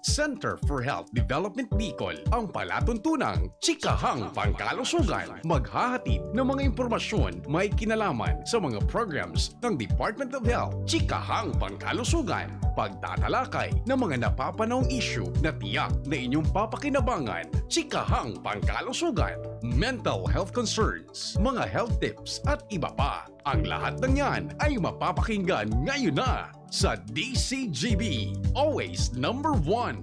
Center for Health Development Bicol ang palatuntunang Chikahang Pangkalusugan. Maghahatid ng mga impormasyon may kinalaman sa mga programs ng Department of Health. Chikahang Pangkalusugan. Pagtatalakay ng mga napapanahong issue na tiyak na inyong papakinabangan. Chikahang Pangkalusugan. Mental health concerns, mga health tips at iba pa. Ang lahat ng yan ay mapapakinggan ngayon na sa DCGB. Always number one.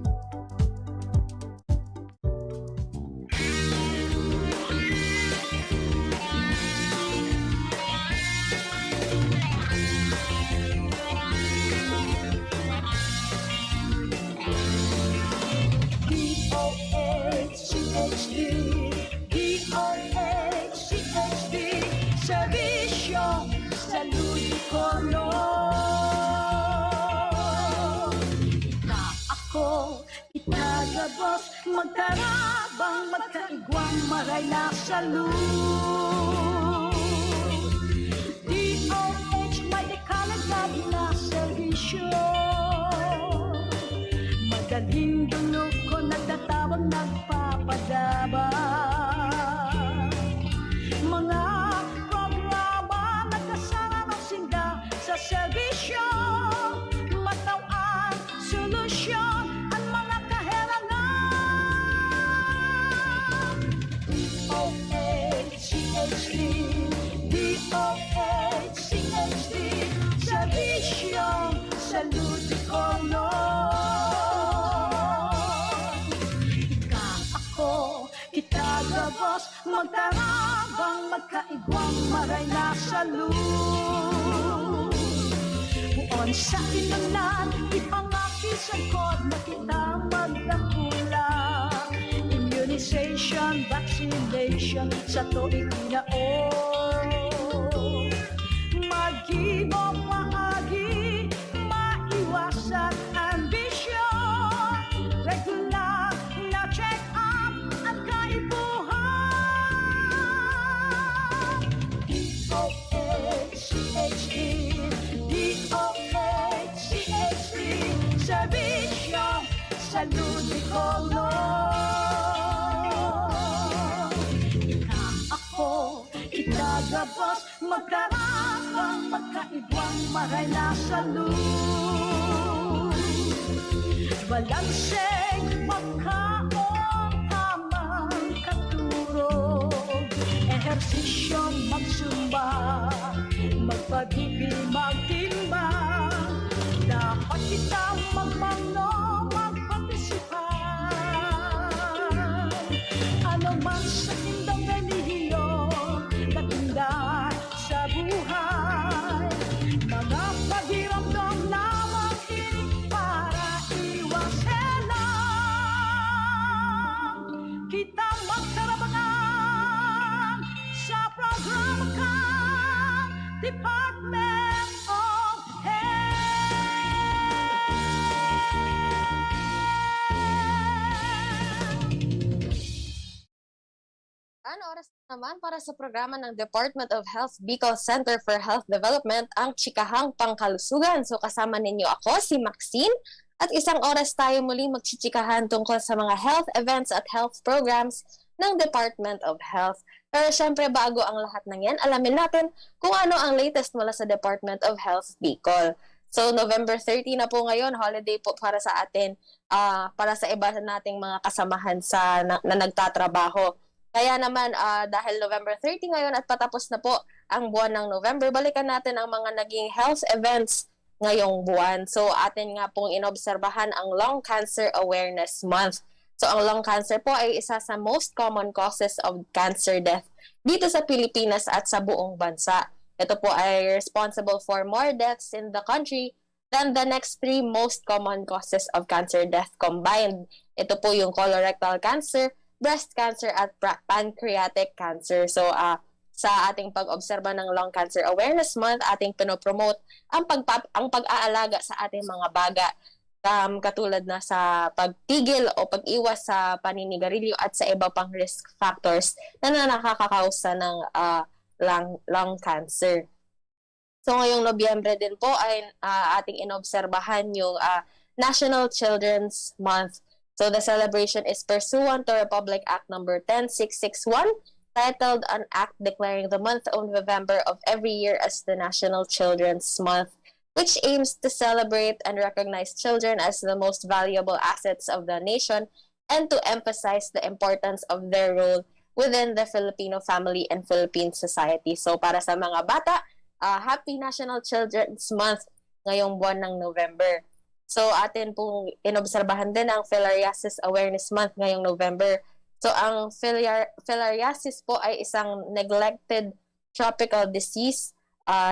Servisyo sa Ludicolo. Na ako, itagabos, magkarabang, magkaigwang, maray na salud. DOH, may dekalagad na servisyo. Magaling dulo ko, nagtatawang, nagpapadabang. Mga programa nagkasama ng sinda sa serbisyo, matawan, solusyon ang mga kahirangan. DOH-CHD, DOH-CHD, serbisyo sa Ludicolo. Kitagabos, magtarabang, magkaigwang, maray na salud. Buon sa inanan, ipangaki sa kod na kita magdakula. Immunization, vaccination, sa tuig tinaon. Mag-ibong maagi, maiwasan ambisyon. Regular na check-up at kaibuhan. DOH-CHD, DOH-CHD, serbisyo sa Ludicolo. Na ako, itagabos, magkarabang, magkaibang, maray na salud. Balanseng pagkaon, tamang katurog, ehersisyo, magsumba, magpagibig, magtimbang. Dapat kita magmano, magpartisipan. Ano man sa tindang relihiyon, natinda sa buhay. Mga pagiramdam na makinig para iwaselang. Kita magkarabangan sa programa ka, Department of Ano oras naman para sa programa ng Department of Health Bicol Center for Health Development, ang Chikahang Pangkalusugan. So kasama ninyo ako, si Maxine, at isang oras tayo muling magchichikahan tungkol sa mga health events at health programs ng Department of Health. Pero syempre bago ang lahat ng yan, alamin natin kung ano ang latest mula sa Department of Health Bicol. So November 30 na po ngayon, holiday po para sa atin, para sa iba nating mga kasamahan na nagtatrabaho. Kaya naman, dahil November 30 ngayon at patapos na po ang buwan ng November, balikan natin ang mga naging health events ngayong buwan. So, atin nga pong inobserbahan ang Lung Cancer Awareness Month. So, ang lung cancer po ay isa sa most common causes of cancer death dito sa Pilipinas at sa buong bansa. Ito po ay responsible for more deaths in the country than the next 3 most common causes of cancer death combined. Ito po yung colorectal cancer, breast cancer at pancreatic cancer. So, sa ating pag-obserba ng Lung Cancer Awareness Month, ating pinopromote ang pag-aalaga sa ating mga baga, katulad na sa pagtigil o pag-iwas sa paninigarilyo at sa iba pang risk factors na nakakakausa ng lung cancer. So ngayong Nobyembre din po ay ating inobserbahan yung National Children's Month. So the celebration is pursuant to Republic Act number 10661, titled An Act Declaring the Month of November of every year as the National Children's Month, which aims to celebrate and recognize children as the most valuable assets of the nation and to emphasize the importance of their role within the Filipino family and Philippine society. So para sa mga bata, Happy National Children's Month ngayong buwan ng November. So atin pong inobserbahan din ang Filariasis Awareness Month ngayong November. So ang filariasis po ay isang neglected tropical disease.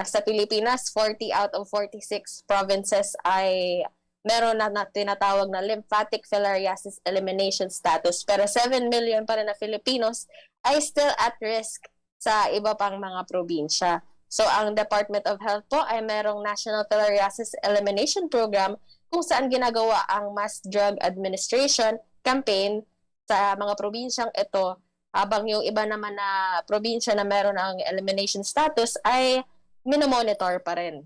Sa Pilipinas, 40 out of 46 provinces ay meron na tinatawag na lymphatic filariasis elimination status. Pero 7 million pa rin na Filipinos ay still at risk sa iba pang mga probinsya. So ang Department of Health po ay merong National Filariasis Elimination Program kung saan ginagawa ang mass drug administration campaign sa mga probinsyang ito, habang yung iba naman na probinsya na meron ng elimination status ay minomonitor pa rin.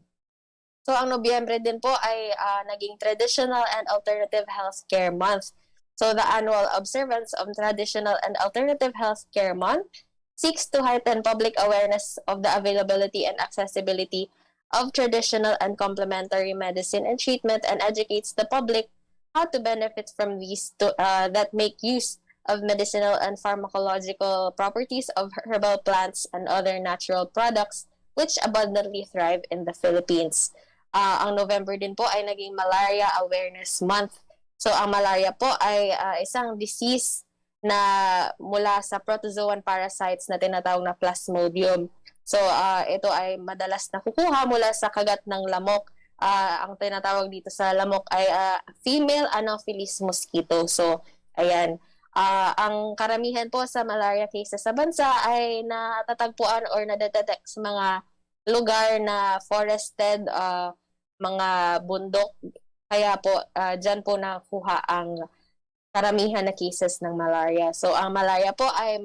So ang Nobyembre din po ay naging Traditional and Alternative Healthcare Month. So the annual observance of Traditional and Alternative Healthcare Month seeks to heighten public awareness of the availability and accessibility of traditional and complementary medicine and treatment, and educates the public how to benefit from these that make use of medicinal and pharmacological properties of herbal plants and other natural products which abundantly thrive in the Philippines. Ang November din po ay naging Malaria Awareness Month. So ang malaria po ay isang disease na mula sa protozoan parasites na tinatawag na Plasmodium. So ito ay madalas nakukuha mula sa kagat ng lamok. Ang tinatawag dito sa lamok ay female Anopheles mosquito. So ayan. Ang karamihan po sa malaria cases sa bansa ay natatagpuan or nadetect sa mga lugar na forested, mga bundok. Kaya po, dyan po nakuha ang karamihan na cases ng malaria. So, ang malaria po ay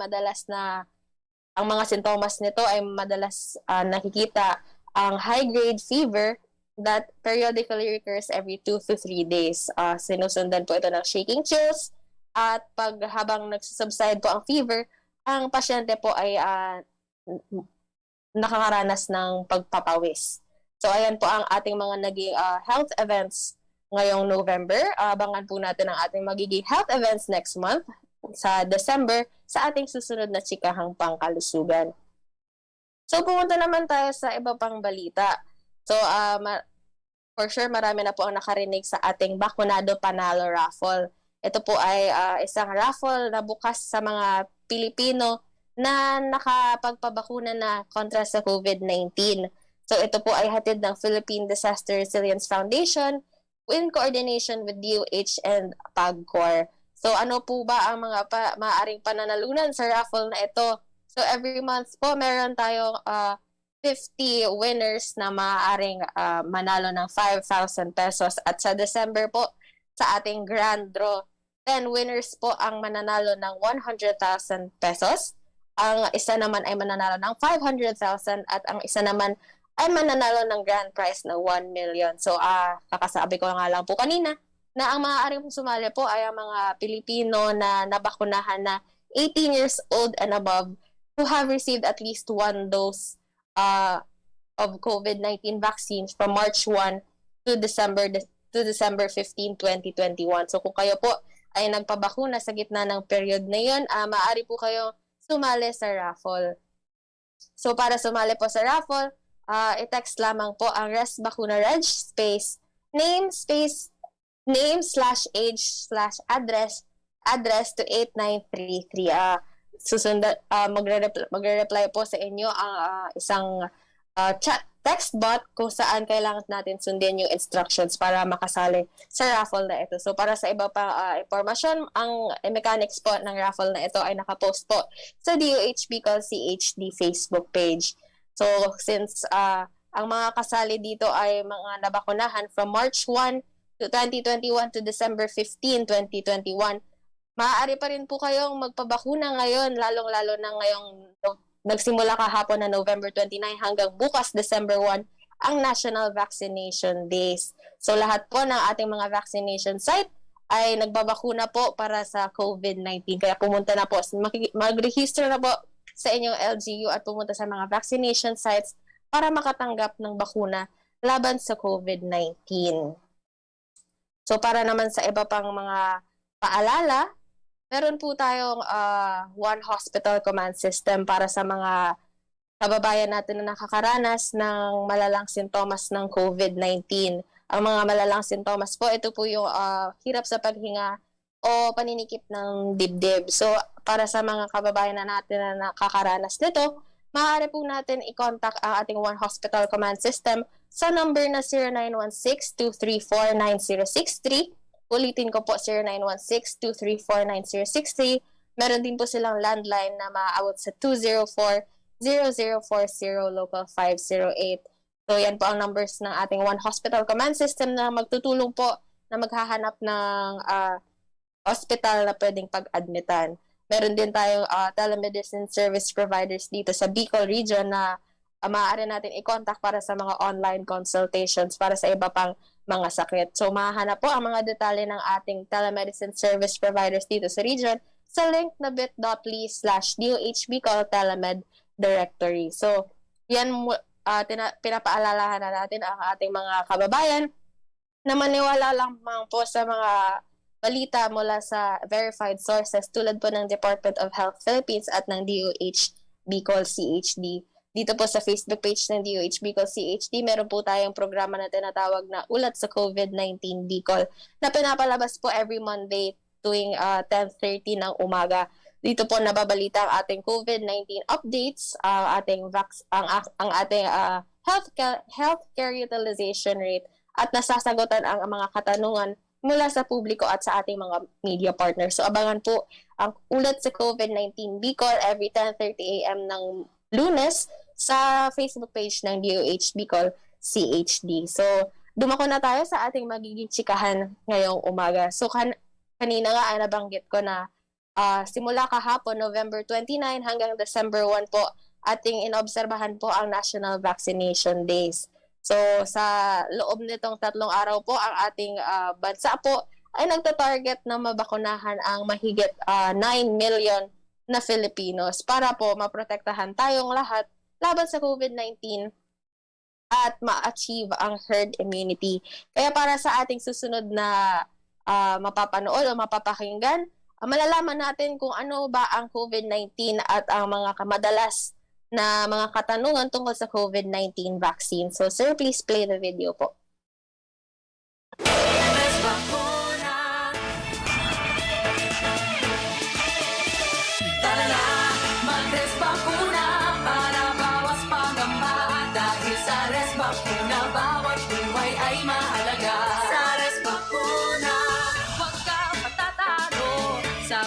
ang mga sintomas nito ay madalas nakikita ang high-grade fever that periodically recurs every 2 to 3 days. Sinusundan po ito ng shaking chills, at habang nagsusubside po ang fever, ang pasyente po ay nakakaranas ng pagpapawis. So ayan po ang ating mga naging health events ngayong November. Abangan po natin ang ating magiging health events next month sa December sa ating susunod na Chikahang Pangkalusugan. So pumunta naman tayo sa iba pang balita. So for sure marami na po ang nakarinig sa ating Bakunado Panalo Raffle. Ito po ay isang raffle na bukas sa mga Pilipino na nakapagpabakuna na kontra sa COVID-19. So ito po ay hatid ng Philippine Disaster Resilience Foundation in coordination with DOH and PAGCOR. So ano po ba ang mga maaaring pananalunan sa raffle na ito? So every month po meron tayong 50 winners na maaaring manalo ng 5,000 pesos. At sa December po, sa ating grand draw, 10 winners po ang mananalo ng 100,000 pesos. Ang isa naman ay mananalo ng 500,000 at ang isa naman ay mananalo ng grand prize na 1 million. So, kakasabi ko nga lang po kanina na ang maaaring sumali po ay ang mga Pilipino na nabakunahan na 18 years old and above who have received at least 1 dose of COVID-19 vaccines from March 1 to December 15, 2021. So kung kayo po ay nagpabakuna sa gitna ng period na yun, maaari po kayo sumali sa raffle. So para sumali po sa raffle, i-text lamang po ang Res Bakuna Reg space name /age/address to 8933. Magre-reply po sa inyo ang isang text bot kung saan kailangan natin sundin yung instructions para makasali sa raffle na ito. So para sa iba pang impormasyon, ang mechanics po ng raffle na ito ay nakapost po sa DOH Bicol CHD Facebook page. So since ang mga kasali dito ay mga nabakunahan from March 1 to 2021 to December 15, 2021, maaari pa rin po kayong magpabakuna ngayon, lalong-lalo na ngayong nagsimula kahapon na November 29 hanggang bukas December 1 ang National Vaccination Days. So lahat po ng ating mga vaccination site ay nagbabakuna po para sa COVID-19. Kaya pumunta na po, mag-register na po sa inyong LGU at pumunta sa mga vaccination sites para makatanggap ng bakuna laban sa COVID-19. So para naman sa iba pang mga paalala, meron po tayong One Hospital Command System para sa mga kababayan natin na nakakaranas ng malalang sintomas ng COVID-19. Ang mga malalang sintomas po, ito po yung hirap sa paghinga o paninikip ng dibdib. So, para sa mga kababayan na natin na nakakaranas nito, maaari po natin i-contact ang ating One Hospital Command System sa number na 0916-234-9063. Ulitin ko po, 0916-234-9063. Meron din po silang landline na maaabot sa 204-0040 local 508. So yan po ang numbers ng ating One Hospital Command System na magtutulong po na maghahanap ng hospital na pwedeng pag-admitan. Meron din tayong telemedicine service providers dito sa Bicol region na maaari natin i-contact para sa mga online consultations para sa iba pang mga sakit. So mahahanap po ang mga detalye ng ating telemedicine service providers dito sa region sa link na bit.ly/DOH Bicol Directory. So, yan pinapaalalahan na natin ang ating mga kababayan na maniwala lamang po sa mga balita mula sa verified sources tulad po ng Department of Health Philippines at ng DOH Bicol CHD. Dito po sa Facebook page ng DOH Bicol CHD, meron po tayong programa na tinatawag na Ulat sa COVID-19 Bicol na pinapalabas po every Monday tuwing 10:30 ng umaga. Dito po nababalita ang ating COVID-19 updates, ang ating healthcare utilization rate at nasasagutan ang mga katanungan mula sa publiko at sa ating mga media partners. So abangan po ang Ulat sa COVID-19 Bicol every 10:30 a.m. ng Lunes sa Facebook page ng DOH Bicol CHD. So dumako na tayo sa ating magiging chikahan ngayong umaga. So kanina nga ay nabanggit ko na simula kahapon, November 29 hanggang December 1 po, ating inobserbahan po ang National Vaccination Days. So, sa loob nitong 3 araw po, ang ating bansa po ay nagta-target na mabakunahan ang mahigit 9 million na Filipinos para po maprotektahan tayong lahat laban sa COVID-19 at ma-achieve ang herd immunity. Kaya para sa ating susunod na mapapanood o mapapakinggan, malalaman natin kung ano ba ang COVID-19 at ang mga madalas na mga katanungan tungkol sa COVID-19 vaccine. So, sir, please play the video po.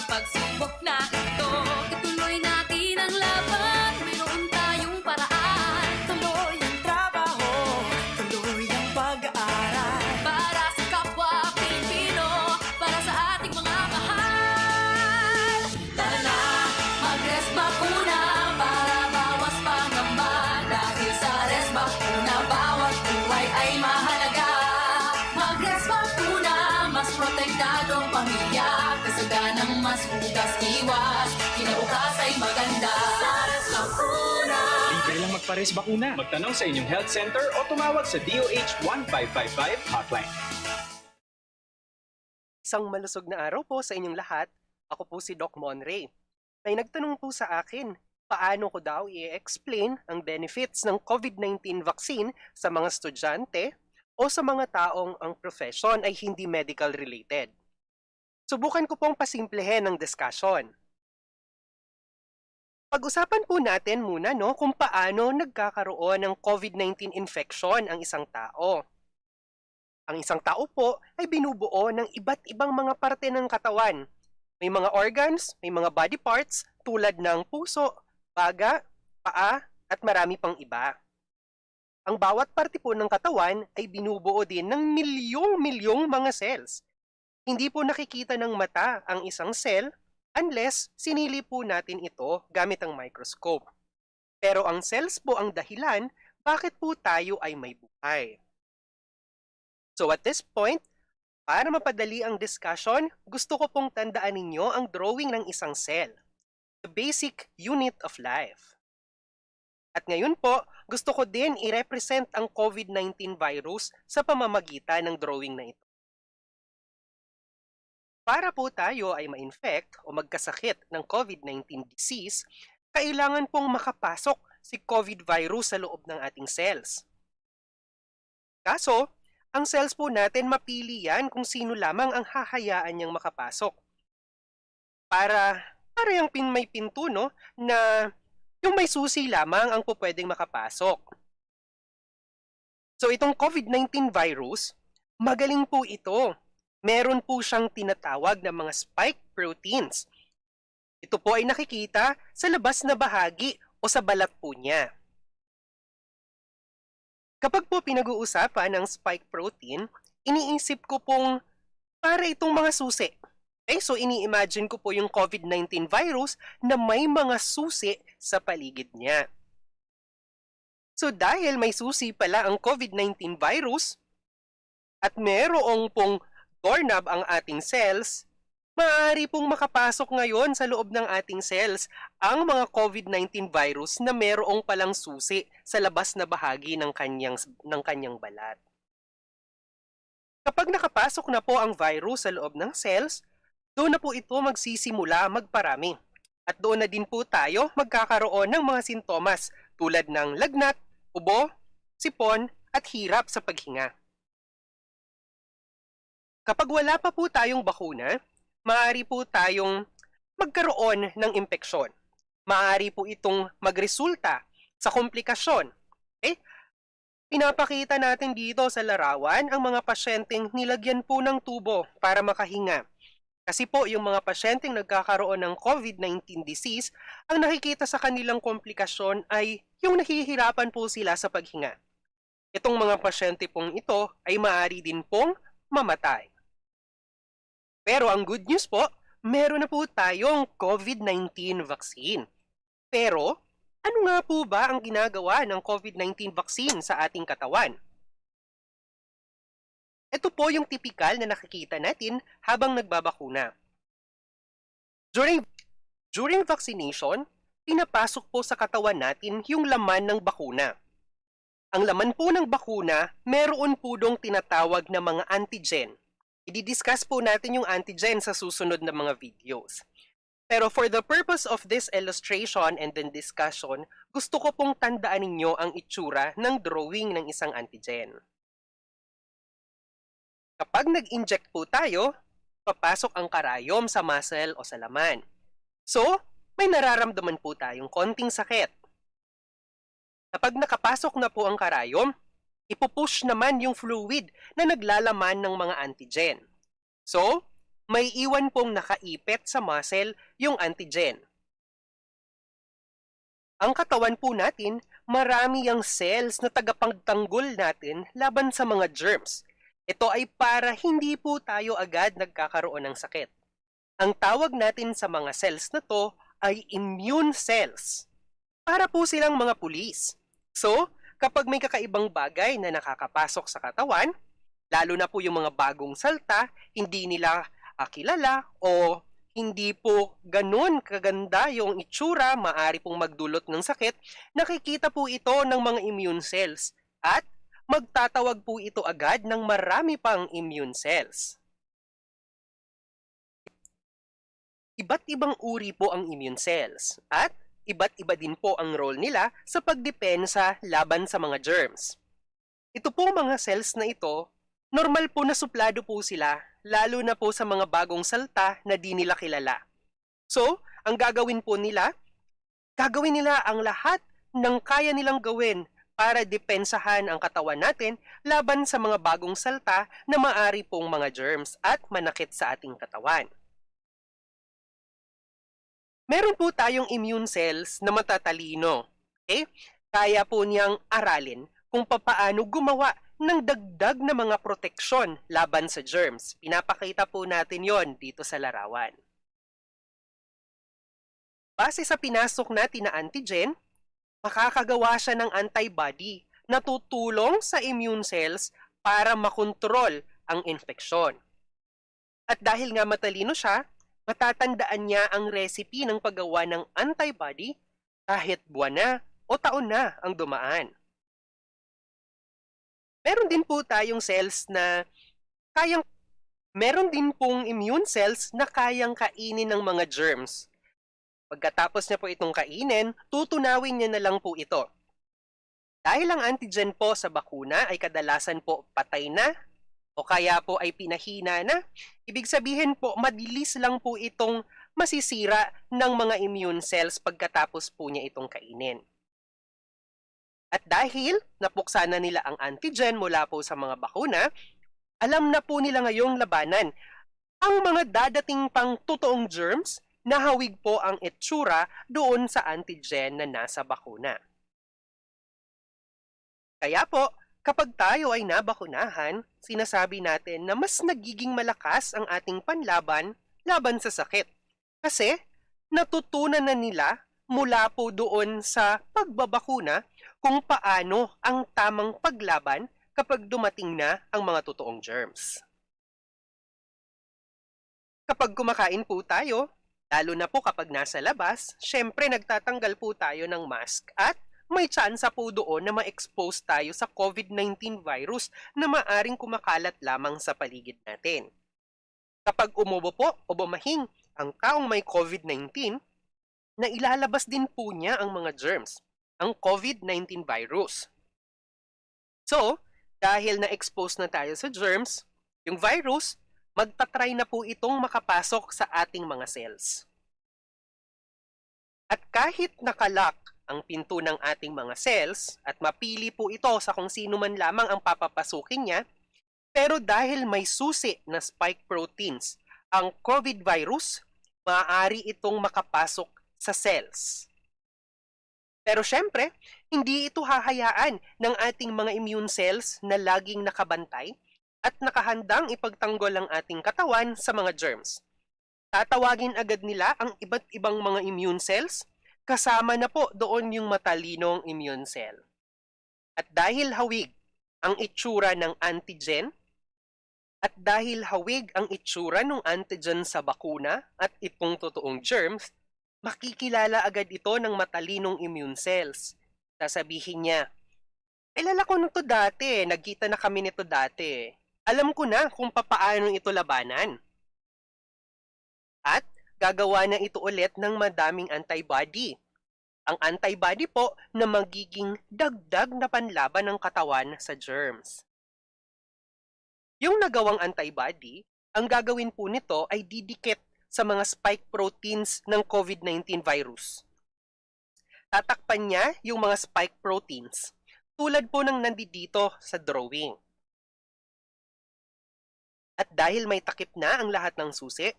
Pagsubok na ito, ituloy natin ang laban. Mayroon tayong paraan. Tuloy ang trabaho, tuloy ang pag-aaral. Para sa kapwa Pilipino, para sa ating mga mahal. Tara na, mag-res bakuna para bawas pangamba. Dahil sa res bakuna, bawat buhay ay mahalaga. Mag-res bakuna, mas protektadong pamilya. Kasaganang mas hugas iwas, kinabukas ay maganda. Sares bakuna. Libre lang magpares bakuna. Magtanong sa inyong health center o tumawag sa DOH 1555 hotline. Isang malusog na araw po sa inyong lahat. Ako po si Doc Monray. May nagtanong po sa akin, paano ko daw i-explain ang benefits ng COVID-19 vaccine sa mga estudyante o sa mga taong ang profession ay hindi medical related. Subukan ko pong pasimplehin ang discussion. Pag-usapan po natin muna kung paano nagkakaroon ng COVID-19 infection ang isang tao. Ang isang tao po ay binubuo ng iba't ibang mga parte ng katawan. May mga organs, may mga body parts tulad ng puso, baga, paa, at marami pang iba. Ang bawat parte po ng katawan ay binubuo din ng milyong-milyong mga cells. Hindi po nakikita ng mata ang isang cell unless sinili po natin ito gamit ang microscope. Pero ang cells po ang dahilan bakit po tayo ay may buhay. So at this point, para mapadali ang discussion, gusto ko pong tandaan ninyo ang drawing ng isang cell, the basic unit of life. At ngayon po, gusto ko din i-represent ang COVID-19 virus sa pamamagitan ng drawing na ito. Para po tayo ay ma-infect o magkasakit ng COVID-19 disease, kailangan pong makapasok si COVID virus sa loob ng ating cells. Kaso, ang cells po natin mapili yan kung sino lamang ang hahayaan niyang makapasok. Para yung may pinto, no, na yung may susi lamang ang po pwedeng makapasok. So itong COVID-19 virus, magaling po ito. Meron po siyang tinatawag na mga spike proteins. Ito po ay nakikita sa labas na bahagi o sa balat po niya. Kapag po pinag-uusapan ng spike protein, iniisip ko pong para itong mga susi. Okay, so ini-imagine ko po yung COVID-19 virus na may mga susi sa paligid niya. So dahil may susi pala ang COVID-19 virus at merong pong doorknob ang ating cells, maaari pong makapasok ngayon sa loob ng ating cells ang mga COVID-19 virus na merong palang susi sa labas na bahagi ng kanyang balat. Kapag nakapasok na po ang virus sa loob ng cells, doon na po ito magsisimula magparami. At doon na din po tayo magkakaroon ng mga sintomas tulad ng lagnat, ubo, sipon at hirap sa paghinga. Kapag wala pa po tayong bakuna, maaari po tayong magkaroon ng impeksyon. Maaari po itong magresulta sa komplikasyon. Okay? Pinapakita natin dito sa larawan ang mga pasyenteng nilagyan po ng tubo para makahinga. Kasi po yung mga pasyenteng nagkakaroon ng COVID-19 disease, ang nakikita sa kanilang komplikasyon ay yung nahihirapan po sila sa paghinga. Itong mga pasyente pong ito ay maaari din pong mamatay. Pero ang good news po, meron na po tayong COVID-19 vaccine. Pero, ano nga po ba ang ginagawa ng COVID-19 vaccine sa ating katawan? Ito po yung typical na nakikita natin habang nagbabakuna. During vaccination, pinapasok po sa katawan natin yung laman ng bakuna. Ang laman po ng bakuna, meron po dong tinatawag na mga antigen. I-discuss po natin yung antigen sa susunod na mga videos. Pero for the purpose of this illustration and then discussion, gusto ko pong tandaan ninyo ang itsura ng drawing ng isang antigen. Kapag nag-inject po tayo, papasok ang karayom sa muscle o sa laman. So, may nararamdaman po tayong konting sakit. Kapag nakapasok na po ang karayom, ipupush naman yung fluid na naglalaman ng mga antigen. So, may iwan pong nakaipit sa muscle yung antigen. Ang katawan po natin, marami ang cells na tagapagtanggol natin laban sa mga germs. Ito ay para hindi po tayo agad nagkakaroon ng sakit. Ang tawag natin sa mga cells na to ay immune cells. Para po silang mga pulis. So, kapag may kakaibang bagay na nakakapasok sa katawan, lalo na po yung mga bagong salta, hindi nila kilala o hindi po ganun kaganda yung itsura, maaari pong magdulot ng sakit, nakikita po ito ng mga immune cells at magtatawag po ito agad ng marami pang immune cells. Iba't ibang uri po ang immune cells at iba't iba din po ang role nila sa pagdepensa laban sa mga germs. Ito po mga cells na ito, normal po na suplado po sila, lalo na po sa mga bagong salta na di nila kilala. So, ang gagawin nila ang lahat ng kaya nilang gawin para depensahan ang katawan natin laban sa mga bagong salta na maari pong mga germs at manakit sa ating katawan. Meron po tayong immune cells na matatalino. Okay? Kaya po niyang aralin kung papaano gumawa ng dagdag na mga proteksyon laban sa germs. Pinapakita po natin yon dito sa larawan. Base sa pinasok natin na antigen, makakagawa siya ng antibody natutulong sa immune cells para makontrol ang infeksyon. At dahil nga matalino siya, matatandaan niya ang recipe ng paggawa ng antibody kahit buwan na o taon na ang dumaan. Meron din po tayong meron din pong immune cells na kayang kainin ng mga germs. Pagkatapos niya po itong kainin, tutunawin niya na lang po ito. Dahil ang antigen po sa bakuna ay kadalasan po patay na o kaya po ay pinahina na, ibig sabihin po mabilis lang po itong masisira ng mga immune cells pagkatapos po niya itong kainin. At dahil napuksa na nila ang antigen mula po sa mga bakuna, alam na po nila ngayong labanan ang mga dadating pang totoong germs na hawig po ang itsura doon sa antigen na nasa bakuna. Kaya po, kapag tayo ay nabakunahan, sinasabi natin na mas nagiging malakas ang ating panlaban laban sa sakit. Kasi natutunan na nila mula po doon sa pagbabakuna kung paano ang tamang paglaban kapag dumating na ang mga totoong germs. Kapag kumakain po tayo, lalo na po kapag nasa labas, syempre nagtatanggal po tayo ng mask at may tsansa po doon na ma-expose tayo sa COVID-19 virus na maaring kumakalat lamang sa paligid natin. Kapag umubo po o bumahing ang taong may COVID-19, na ilalabas din po niya ang mga germs, ang COVID-19 virus. So, dahil na-expose na tayo sa germs, yung virus, magtatry na po itong makapasok sa ating mga cells. At kahit nakalock ang pinto ng ating mga cells at mapili po ito sa kung sino man lamang ang papapasukin niya, pero dahil may susi na spike proteins ang COVID virus, maaari itong makapasok sa cells. Pero syempre, hindi ito hahayaan ng ating mga immune cells na laging nakabantay at nakahandang ipagtanggol ang ating katawan sa mga germs. Tatawagin agad nila ang iba't ibang mga immune cells, kasama na po doon yung matalinong immune cell. At dahil hawig ang itsura ng antigen, at dahil hawig ang itsura ng antigen sa bakuna at itong totoong germs, makikilala agad ito ng matalinong immune cells. Sasabihin niya, ilala ko nito dati, nagkita na kami nito dati. Alam ko na kung papaano ito labanan. At gagawa na ito ulit ng madaming antibody. Ang antibody po na magiging dagdag na panlaban ng katawan sa germs. Yung nagawang antibody, ang gagawin po nito ay didikit sa mga spike proteins ng COVID-19 virus. Tatakpan niya yung mga spike proteins, tulad po ng nandito sa drawing. At dahil may takip na ang lahat ng susi,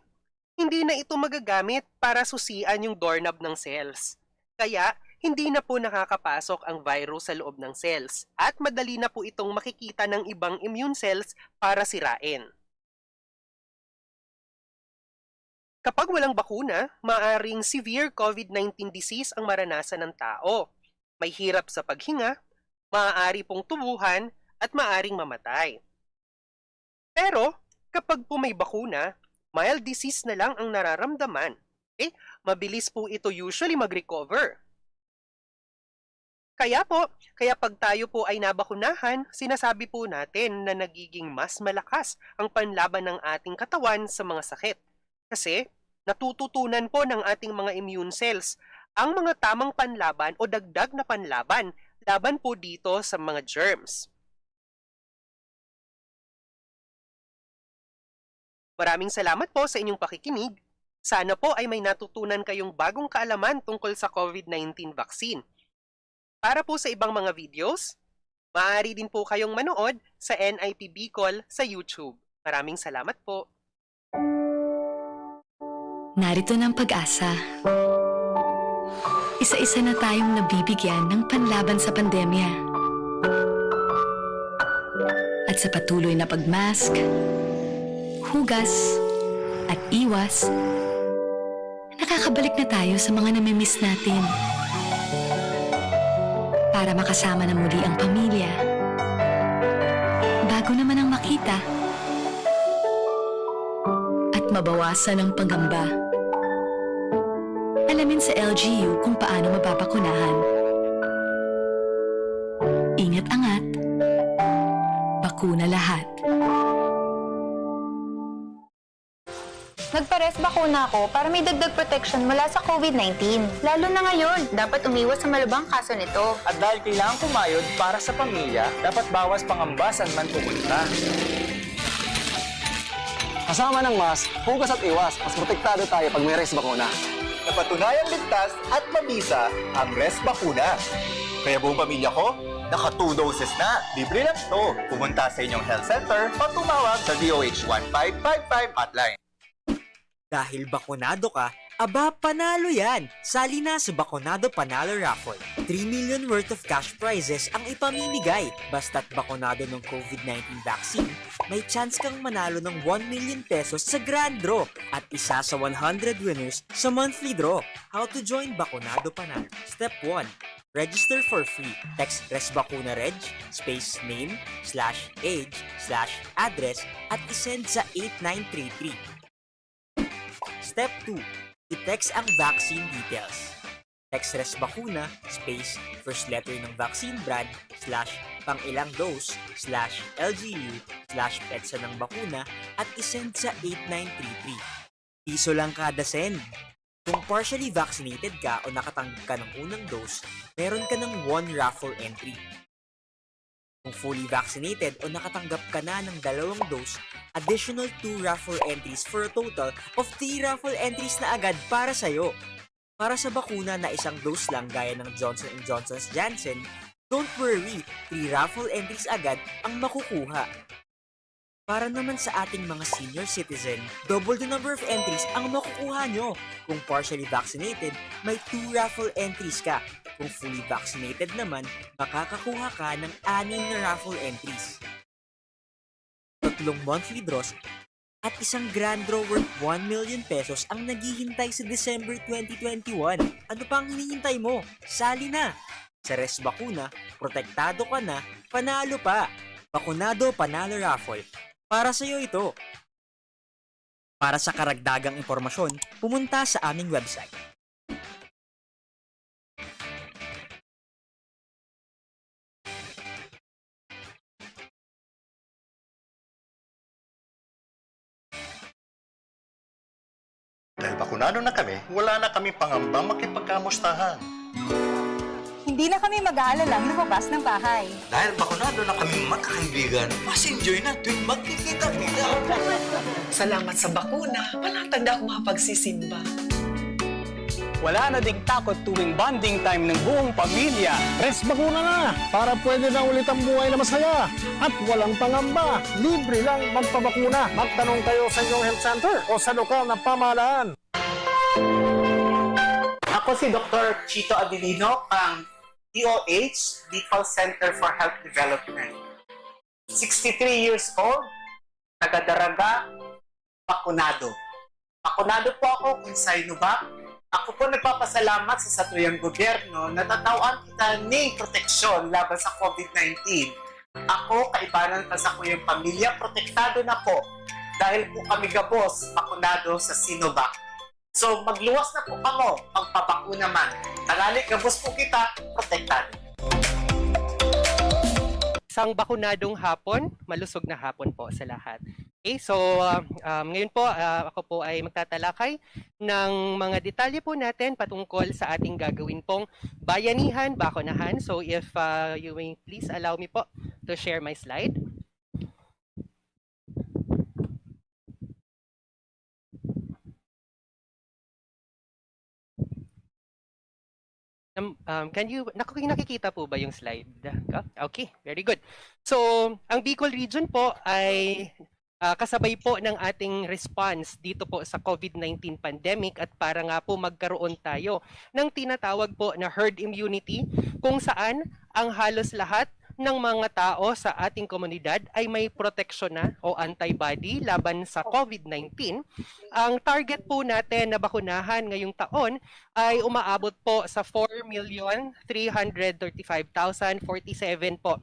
hindi na ito magagamit para susian yung doorknob ng cells. Kaya, hindi na po nakakapasok ang virus sa loob ng cells at madali na po itong makikita ng ibang immune cells para sirain. Kapag walang bakuna, maaaring severe COVID-19 disease ang maranasan ng tao. May hirap sa paghinga, maaari pong tubuhan at maaaring mamatay. Pero kapag po may bakuna, mild disease na lang ang nararamdaman. Mabilis po ito usually mag-recover. Kaya pag tayo po ay nabakunahan, sinasabi po natin na nagiging mas malakas ang panlaban ng ating katawan sa mga sakit. Kasi natututunan po ng ating mga immune cells ang mga tamang panlaban o dagdag na panlaban laban po dito sa mga germs. Maraming salamat po sa inyong pakikinig. Sana po ay may natutunan kayong bagong kaalaman tungkol sa COVID-19 vaccine. Para po sa ibang mga videos, maaari din po kayong manood sa NIP Bicol sa YouTube. Maraming salamat po. Narito ng pag-asa. Isa-isa na tayong nabibigyan ng panlaban sa pandemya. At sa patuloy na pagmask, hugas, at iwas, nakakabalik na tayo sa mga namimiss natin. para makasama na muli ang pamilya. Bago naman ang makita at mabawasan ang pangamba. Alamin sa LGU kung paano mapapakunahan. Ingat-angat. Bakuna lahat. Nagpares bakuna ako para may dagdag protection mula sa COVID-19. Lalo na ngayon, dapat umiwas sa malubhang kaso nito. At dahil kailangan kumayod para sa pamilya, dapat bawas pangamba saan man pupunta. Kasama ng mask, hugas at iwas, mas protektado tayo pag may res bakuna. Napatunayang ligtas at mabisa ang res bakuna. Kaya buong pamilya ko, naka 2 doses na. Libre lang to. Pumunta sa inyong health center o tumawag sa DOH 1555 hotline. Dahil bakunado ka, aba panalo yan! Sali na sa Bakunado Panalo Raffle. 3 million worth of cash prizes ang ipamimigay. Basta't bakunado ng COVID-19 vaccine, may chance kang manalo ng 1 million pesos sa grand draw at isa sa 100 winners sa monthly draw. How to join Bakunado Panalo? Step 1. Register for free. Text ResBacunaReg, space name, /age, /address at isend sa 8933. Step 2. I-text ang vaccine details. Text ResBacuna, space, first letter ng vaccine brand, /pangilang dose, /LGU, /petsa ng bakuna, at isend sa 8933. Piso lang kada send. Kung partially vaccinated ka o nakatanggap ka ng unang dose, meron ka ng 1 raffle entry. Kung fully vaccinated o nakatanggap ka na ng 2 dose, additional 2 raffle entries for a total of 3 raffle entries na agad para sa'yo. Para sa bakuna na 1 dose lang gaya ng Johnson & Johnson's Janssen, don't worry, 3 raffle entries agad ang makukuha. Para naman sa ating mga senior citizen, double the number of entries ang makukuha nyo. Kung partially vaccinated, may 2 raffle entries ka. Kung fully vaccinated naman, makakakuha ka ng 6 na raffle entries. 3 monthly draws at 1 grand draw worth 1 million pesos ang naghihintay sa December 2021. Ano pang hinihintay mo? Sali na! Sa Res Bakuna, protektado ka na, panalo pa! Bakunado Panalo Raffle. Para sa iyo ito. Para sa karagdagang impormasyon, pumunta sa aming website. Dahil bakunado na kami, wala na kami pangambang makipagkamustahan. Hindi na kami mag-aalalang lumabas ng bahay. Dahil bakunado na kami magkakaibigan, mas enjoy na tuwing magkikita-kita. Salamat sa bakuna, palatag na ako makapagsisimba. Wala na ding takot tuwing bonding time ng buong pamilya. Res bakuna na para pwede na ulit ang buhay na masaya at walang pangamba. Libre lang magpabakuna. Magtanong kayo sa inyong health center o sa lokal na pamahalaan. Ako si Dr. Chito Abilino, ang DOH, Bicol Center for Health Development. 63 years old, taga-Daraga, bakunado. Bakunado po ako kung Sinovac. Ako po nagpapasalamat sa satuyang gobyerno na tatawaan kita ng proteksyon laban sa COVID-19. Ako, kaibanan pa sa kuyang pamilya, protektado na po dahil po kami gabos bakunado sa Sinovac. So magluwas na po kamo, magpabakuna man. Tangali, gabos po kita, protektado. Isang bakunadong hapon, malusog na hapon po sa lahat. Okay, so ngayon po ako po ay magtatalakay ng mga detalye po natin patungkol sa ating gagawin pong bayanihan, bakunahan. So if you may please allow me po to share my slide. Nakikita po ba yung slide? Okay, very good. So, ang Bicol region po ay kasabay po ng ating response dito po sa COVID-19 pandemic at para nga po magkaroon tayo ng tinatawag po na herd immunity kung saan ang halos lahat ng mga tao sa ating komunidad ay may proteksyon na o antibody laban sa COVID-19, ang target po natin na bakunahan ngayong taon ay umaabot po sa 4,335,047 po.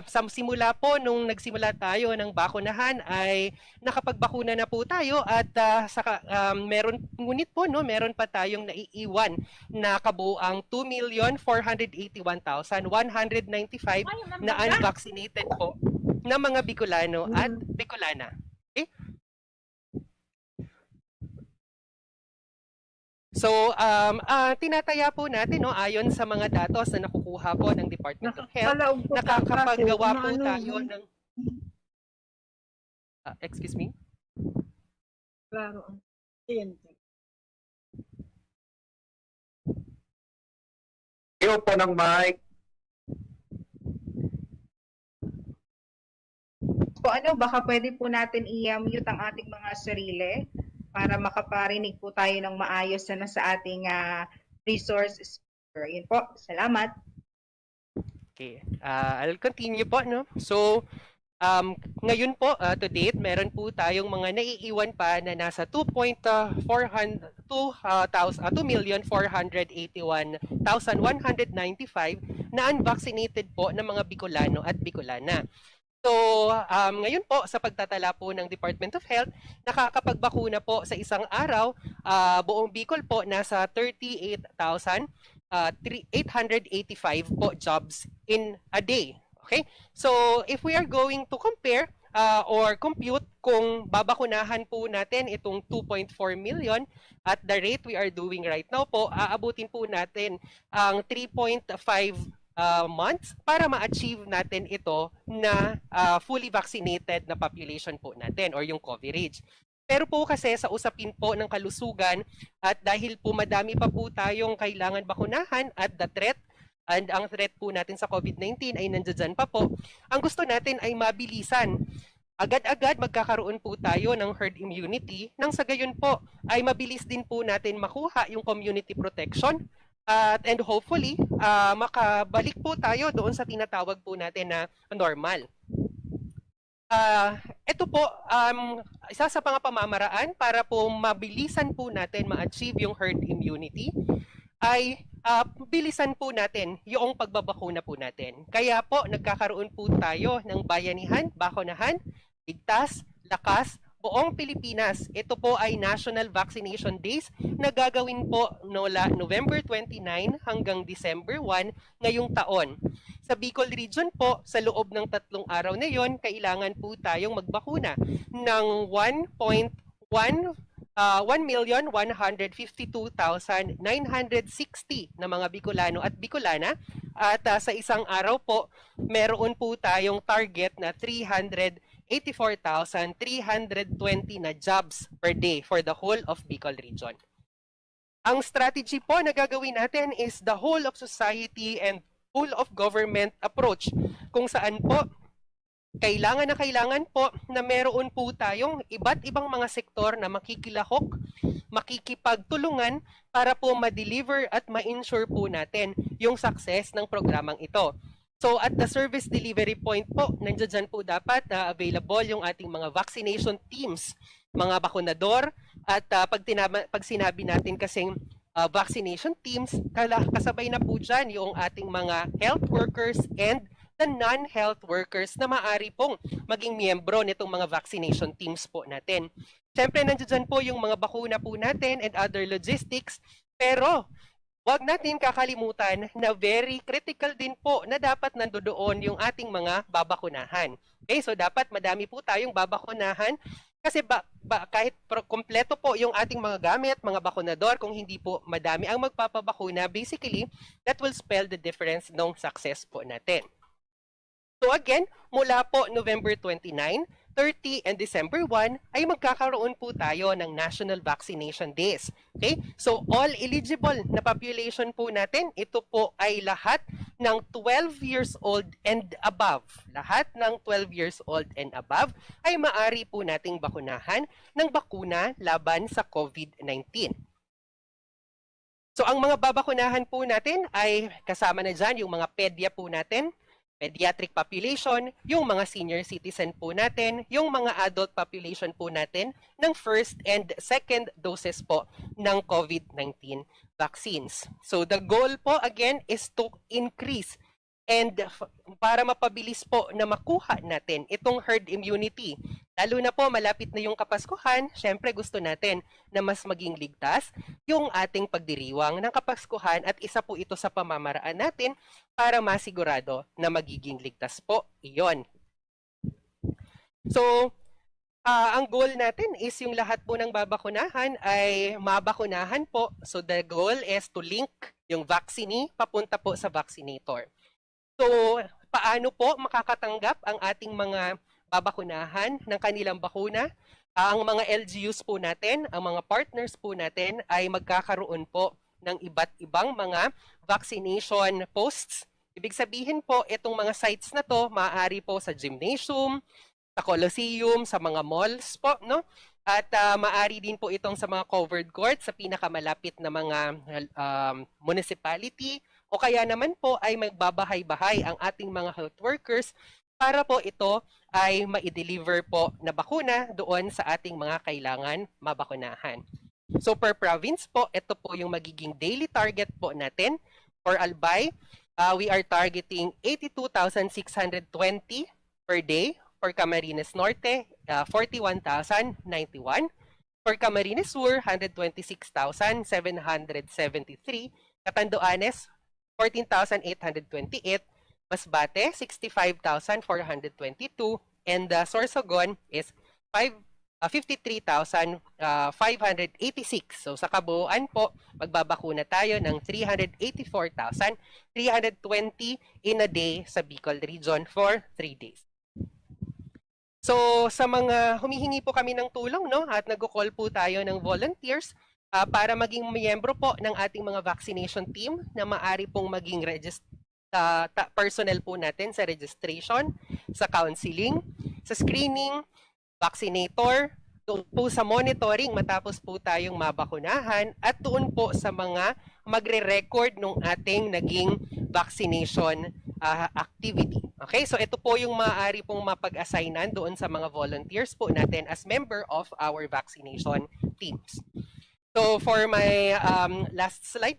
Sa simula po nung nagsimula tayo ng bakunahan ay nakapagbakuna na po tayo at meron pa tayong naiiwan na kabuang 2,481,195 na unvaccinated po na mga Bicolano at Bicolana. Okay? So, tinataya po natin, ayon sa mga datos na nakukuha po ng Department of Health, nakakapaggawa po tayo ng... excuse me? Klaro. Iyo po ng mic. Baka pwede po natin i-mute ang ating mga sarili para makaparinig po tayo ng maayos na sa ating resource speaker. Yun po. Salamat. Okay. I'll continue po, no? So, ngayon po, to date, meron po tayong mga naiiwan pa na nasa 2,481,195 na unvaccinated po ng mga Bicolano at Bicolana. So, ngayon po, sa pagtatala po ng Department of Health, nakakapagbakuna po sa isang araw, buong Bicol po, nasa 38,885 po jobs in a day. Okay? So, if we are going to compare or compute kung babakunahan po natin itong 2.4 million at the rate we are doing right now po, aabutin po natin ang 3.5 months para ma-achieve natin ito na fully vaccinated na population po natin or yung coverage. Pero po kasi sa usapin po ng kalusugan at dahil po madami pa po tayong kailangan bakunahan at the threat and ang threat po natin sa COVID-19 ay nandiyan pa po, ang gusto natin ay mabilisan. Agad-agad magkakaroon po tayo ng herd immunity nang sa gayon po ay mabilis din po natin makuha yung community protection and hopefully makabalik po tayo doon sa tinatawag po natin na normal. Ito po, isa sa mga pamamaraan para po mabilisan po natin ma-achieve yung herd immunity ay bilisan po natin yung pagbabakuna po natin. Kaya po nagkakaroon po tayo ng bayanihan, bakunahan, ligtas, lakas, buong Pilipinas. Ito po ay National Vaccination Days na gagawin po nola November 29 hanggang December 1 ngayong taon. Sa Bicol Region po, sa loob ng 3 araw na yon, kailangan po tayong magbakuna ng 1,152,960 na mga Bicolano at Bicolana at sa isang araw po, meron po tayong target na 384,320 na jobs per day for the whole of Bicol Region. Ang strategy po na gagawin natin is the whole of society and whole of government approach kung saan po kailangan po na meron po tayong iba't ibang mga sektor na makikilahok, makikipagtulungan para po ma-deliver at ma-ensure po natin yung success ng programang ito. So at the service delivery point po, nandiyan po dapat available yung ating mga vaccination teams, mga bakunador at pag sinabi natin kasing vaccination teams, kasabay na po dyan yung ating mga health workers and the non-health workers na maaari pong maging miyembro nitong mga vaccination teams po natin. Siyempre, nandiyan po yung mga bakuna po natin and other logistics, pero wag natin kakalimutan na very critical din po na dapat nandoon yung ating mga babakunahan. Okay, so dapat madami po tayong babakunahan kasi kahit kompleto po yung ating mga gamit, mga bakunador, kung hindi po madami ang magpapabakuna, basically, that will spell the difference ng success po natin. So again, mula po November 29, 30, and December 1 ay magkakaroon po tayo ng National Vaccination Days. Okay? So all eligible na population po natin, ito po ay lahat ng 12 years old and above. Lahat ng 12 years old and above ay maaari po nating bakunahan ng bakuna laban sa COVID-19. So ang mga babakunahan po natin ay kasama na dyan yung mga pedya po natin, pediatric population, yung mga senior citizen po natin, yung mga adult population po natin ng first and second doses po ng COVID-19 vaccines. So the goal po again is to increase and para mapabilis po na makuha natin itong herd immunity. Lalo na po malapit na yung Kapaskuhan, syempre gusto natin na mas maging ligtas yung ating pagdiriwang ng Kapaskuhan at isa po ito sa pamamaraan natin para masigurado na magiging ligtas po iyon. So, ang goal natin is yung lahat po ng babakunahan ay mabakunahan po. So the goal is to link yung vaccinee papunta po sa vaccinator. So, paano po makakatanggap ang ating mga babakunahan ng kanilang bakuna? Ang mga LGUs po natin, ang mga partners po natin ay magkakaroon po ng iba't ibang mga vaccination posts. Ibig sabihin po, itong mga sites na to, maaari po sa gymnasium, sa Colosseum, sa mga malls po, no? At maaari din po itong sa mga covered courts sa pinakamalapit na mga municipality o kaya naman po ay magbabahay-bahay ang ating mga health workers para po ito ay ma-deliver po na bakuna doon sa ating mga kailangan mabakunahan. So per province po, ito po yung magiging daily target po natin. For Albay, we are targeting 82,620 per day. For Camarines Norte, 41,091. For Camarines Sur, 126,773. Catanduanes, 14,828. Masbate, 65,422. And Sorsogon is 53,586. So sa kabuuan po, magbabakuna tayo ng 384,320 in a day sa Bicol Region for 3 days. So sa mga humihingi po kami ng tulong, no, at nag-call po tayo ng volunteers para maging miyembro po ng ating mga vaccination team na maari pong maging personnel po natin sa registration, sa counseling, sa screening, vaccinator, doon po sa monitoring matapos po tayong mabakunahan at doon po sa mga magre-record ng ating naging vaccination activity. Okay, so ito po yung maaari pong mapag-assignan doon sa mga volunteers po natin as member of our vaccination teams. So for my last slide,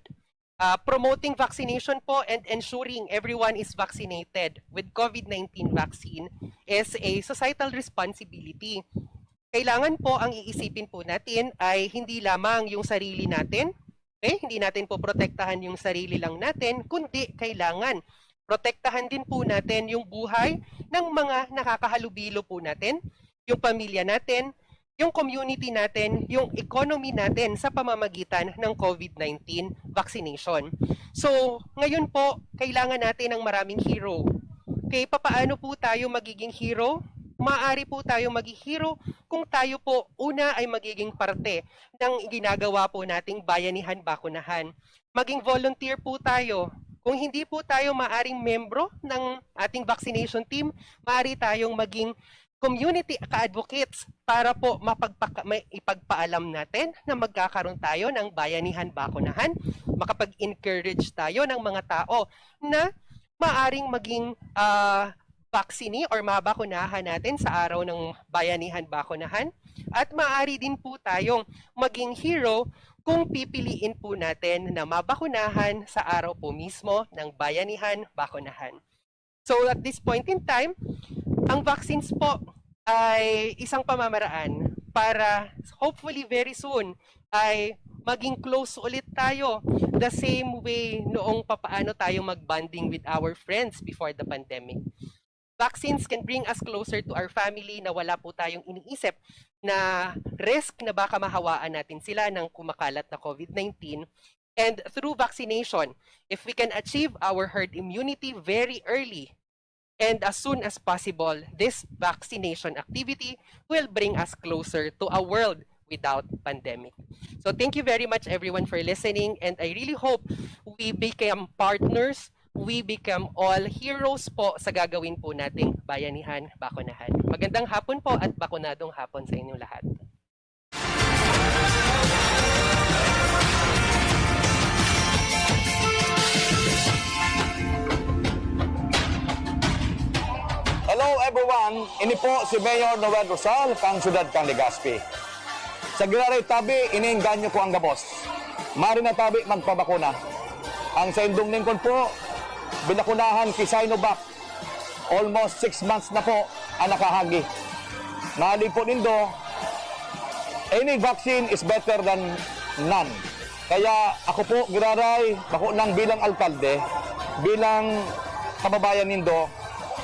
promoting vaccination po and ensuring everyone is vaccinated with COVID-19 vaccine is a societal responsibility. Kailangan po ang iisipin po natin ay hindi lamang yung sarili natin, okay? Hindi natin po protektahan yung sarili lang natin, kundi kailangan protektahan din po natin yung buhay ng mga nakakahalubilo po natin, yung pamilya natin, yung community natin, yung economy natin sa pamamagitan ng COVID-19 vaccination. So, ngayon po, kailangan natin ng maraming hero. Okay, papaano po tayo magiging hero? Maaari po tayo maging hero kung tayo po una ay magiging parte ng ginagawa po nating bayanihan bakunahan. Maging volunteer po tayo. Kung hindi po tayo maaring membro ng ating vaccination team, maaari tayong maging community ka-advocates para po ipagpaalam natin na magkakaroon tayo ng bayanihan bakunahan, makapag-encourage tayo ng mga tao na maaring maging vaccine or mabakunahan natin sa araw ng bayanihan bakunahan at maaari din po tayong maging hero kung pipiliin po natin na mabakunahan sa araw po mismo ng bayanihan bakunahan. So at this point in time, ang vaccines po ay isang pamamaraan para hopefully very soon ay maging close ulit tayo the same way noong papaano tayo mag-bonding with our friends before the pandemic. Vaccines can bring us closer to our family na wala po tayong iniisip na risk na baka mahawaan natin sila ng kumakalat na COVID-19. And through vaccination, if we can achieve our herd immunity very early and as soon as possible, this vaccination activity will bring us closer to a world without pandemic. So thank you very much everyone for listening, and I really hope we become partners, we become all heroes po sa gagawin po nating bayanihan bakunahan. Magandang hapon po at bakunadong hapon sa inyong lahat. ini po si Mayor Noel Rosal, kang siyudad kang Legazpi. Sa Giraray Tabi, iniinganyo ko ang gabos. Mari na tabi magpabakuna. Ang sa Indong Lingkod po, binakunahan kay Sinovac. Almost 6 months na po ang nakahagi. Mali po nindo, any vaccine is better than none. Kaya ako po, Giraray, bako lang bilang alkalde, bilang kababayan nindo,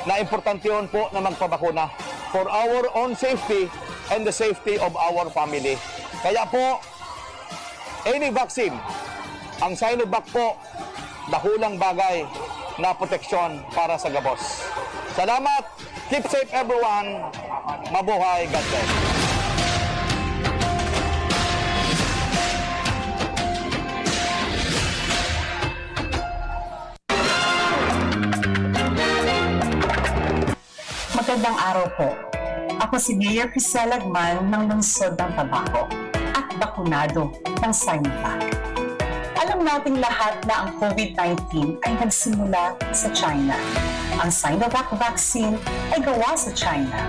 na importante yun po na magpabakuna for our own safety and the safety of our family. Kaya po, any vaccine, ang Sinovac po, dakulang bagay na proteksyon para sa gabos. Salamat! Keep safe everyone! Mabuhay! God bless! Magandang araw po. Ako si Mayor Crisel Agman ng Lungsod ng Tabaco at bakunado ng Sinovac. Alam nating lahat na ang COVID-19 ay nagsimula sa China. Ang Sinovac vaccine ay gawa sa China.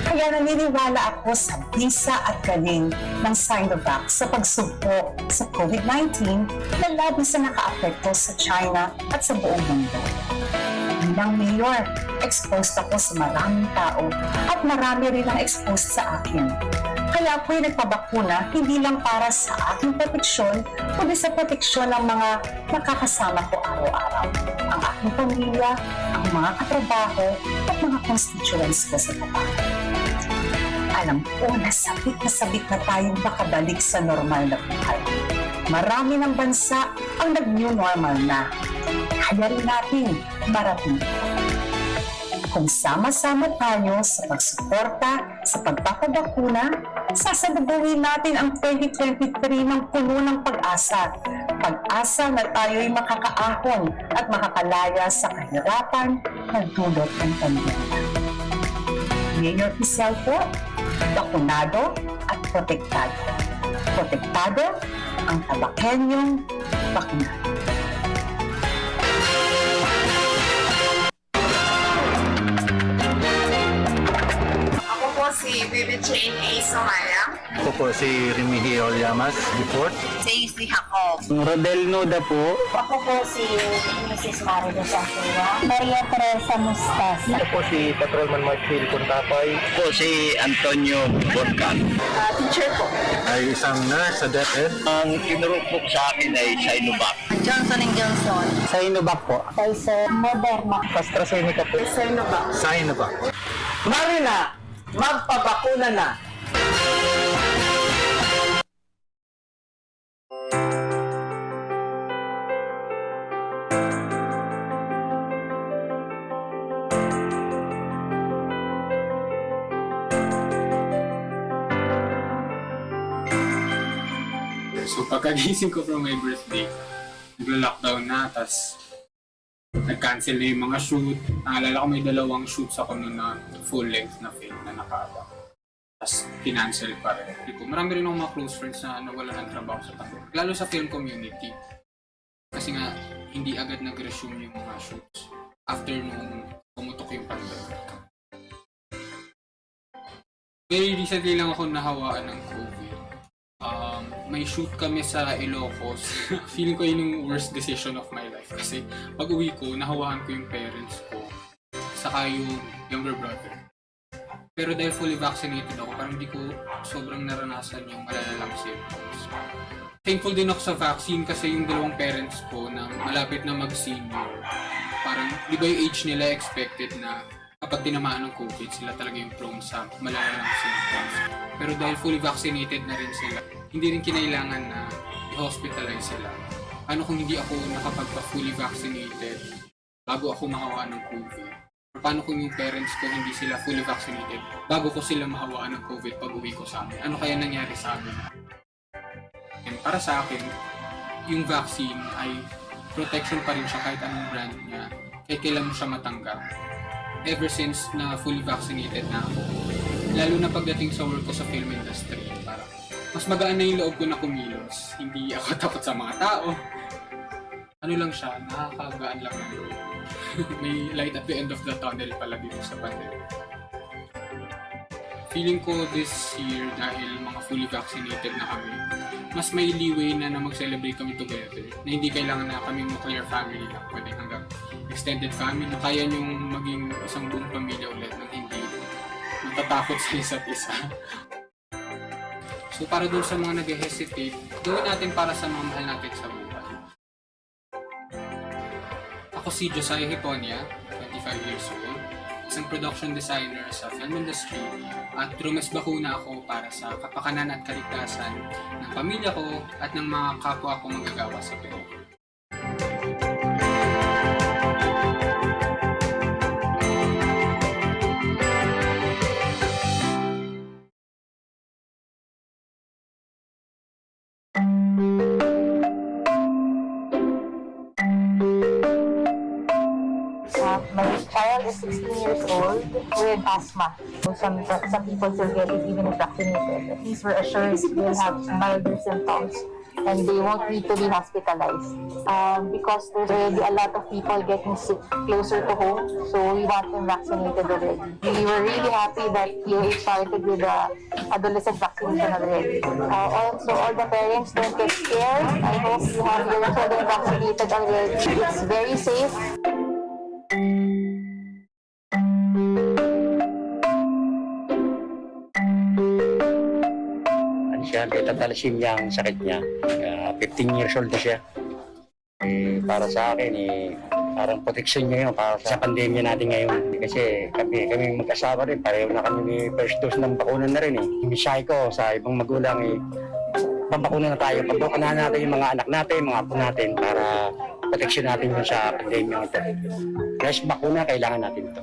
Kaya naniniwala ako sa bisa at galing ng Sinovac sa pagsugpo sa COVID-19 na labis na nakaapekto sa China at sa buong mundo. Bilang mayor, exposed ako sa maraming tao at marami rin ang exposed sa akin. Kaya ako'y nagpabakuna hindi lang para sa aking proteksyon, kundi sa proteksyon ng mga nakakasama ko araw-araw. Ang aking pamilya, ang mga katrabaho at mga constituents ko sa Tabaco. Alam ko na sabik na tayong makabalik sa normal na buhay. Marami ng bansa ang nag-new normal na. Kaya rin natin marating. Kung sama-sama tayo sa pagsuporta sa pagpapabakuna, sasababuhin natin ang 2023 ng puno ng pag-asa. Pag-asa na tayo'y makakaahon at makakalaya sa kahirapan na dulot ng pandemya. Mayor Crisel po, bakunado at protektado. Protektado ang Tabaqueñong bakunado. Si Baby Jane A. Somaya. Ako po si Remigio Llamas, Deport. Stacy Jacob. Rodel Noda po. Ako po si Mrs. Marido Santua. Maria Teresa Mustasa. Ako po si Patrolman Marcel Contapay. Ako po si Antonio Borcan. Teacher po. Ay isang nurse sa DepEd. Ang tinurupok sa akin ay Sinovac. Johnson & Johnson. Sinovac po. Pfizer Moderna. AstraZeneca po. Sinovac. Sinovac. Marina, magpabakuna na! So pagkagising ko from my birthday, nagla-lockdown na, tas nag-cancel na yung mga shoot. Naalala ko may 2 shoots ako noon na full-length na film na nakaba. Tapos kinancel pa rin. Marami rin akong mga close friends na nawala ng trabaho sa pandemic. Lalo sa film community. Kasi nga, hindi agad nag-resume yung mga shoots after nung pumutok yung pandemic. Very recently lang ako nahawaan ng COVID. May shoot kami sa Ilocos. Feeling ko yun yung worst decision of my life. Kasi pag uwi ko, nahawahan ko yung parents ko. Saka yung younger brother. Pero dahil fully vaccinated ako, parang hindi ko sobrang naranasan yung malalalang symptoms. Thankful din ako sa vaccine kasi yung 2 parents ko na malapit na mag-senior. Parang, di ba yung age nila expected na kapag tinamaan ng COVID, sila talaga yung prone sa malalalang symptoms. Pero dahil fully vaccinated na rin sila, hindi rin kinailangan na i-hospitalize sila. Ano kung hindi ako nakapagpa-fully vaccinated bago ako mahawaan ng COVID? Or paano kung yung parents ko hindi sila fully vaccinated bago ko sila mahawaan ng COVID pag uwi ko sa amin? Ano kaya nangyari sa amin? And para sa akin, yung vaccine ay protection pa rin siya kahit anong brand niya. Kahit kailan mo siya matanggap. Ever since na fully vaccinated na ako, lalo na pagdating sa work ko sa film industry, parang mas magaan na yung loob ko na kumilos. Hindi ako takot sa mga tao. Ano lang siya, nakakagaan lang ng loob. May light at the end of the tunnel pala dito sa pandemic. feeling ko this year, dahil mga fully vaccinated na kami, mas may leeway na mag-celebrate kami together. Na hindi kailangan na kami nuclear family lang. Pwede hanggang extended family. Kaya niyong maging isang buong pamilya ulit na hindi natatakot sa isa't isa. So para dun sa mga nag-hesitate, gawin natin para sa mga mahal natin sa buhay. Ako si Josiah Hiponia, 25 years old, isang production designer sa film industry, at Rumes Bakuna ako para sa kapakanan at kaligtasan ng pamilya ko at ng mga kapwa ko manggagawa sa Peru. My child is 16 years old with asthma. So some people still get it even if vaccinated. At least we're assured they'll have milder symptoms and they won't need to be hospitalized. Because there's already a lot of people getting sick closer to home, so we want them vaccinated already. We were really happy that DOH started with the adolescent vaccination already. Also, all the parents, don't get scared. I hope you have your children vaccinated already. It's very safe. Siya, beta thalassemia ang sakit niya. 15 years old na siya. Para sa akin, parang protection niya yun para sa pandemya natin ngayon. Kasi kami mag-asawa rin, pareho na kami may first dose ng bakuna na rin. Misahe ko sa ibang magulang, pambakuna na tayo. Pagbakunahan natin yung mga anak natin, mga apo natin para protection natin yun sa pandemya ito. Yes, bakuna, kailangan natin ito.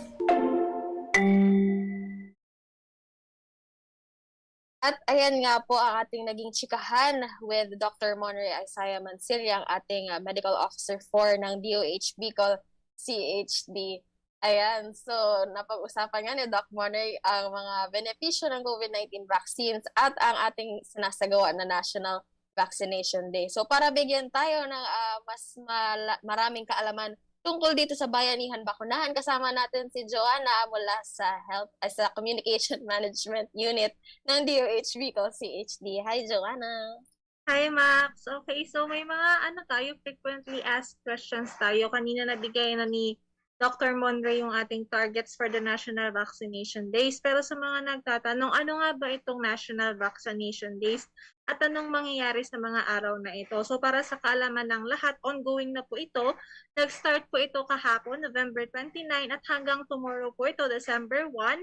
At ayan nga po ang ating naging chikahan with Dr. Monroy Isaiah Mansilla, ang ating Medical Officer 4 ng DOH Bicol CHD. Ayan, so napag-usapan nga ni Doc Monroy ang mga benepisyo ng COVID-19 vaccines at ang ating sinasagawa na National Vaccination Day. So para bigyan tayo ng mas maraming kaalaman tungkol dito sa Bayanihan Bakunahan, kasama natin si Joanna mula sa sa Communication Management Unit ng DOH Bicol CHD. Hi, Joanna! Hi, Max! Okay, so may mga frequently asked questions tayo. Kanina nabigay na ni Dr. Monroy yung ating targets for the National Vaccination Days. Pero sa mga nagtatanong, ano nga ba itong National Vaccination Days at anong mangyayari sa mga araw na ito? So para sa kaalaman ng lahat, ongoing na po ito. Nag-start po ito kahapon, November 29, at hanggang tomorrow po ito, December 1,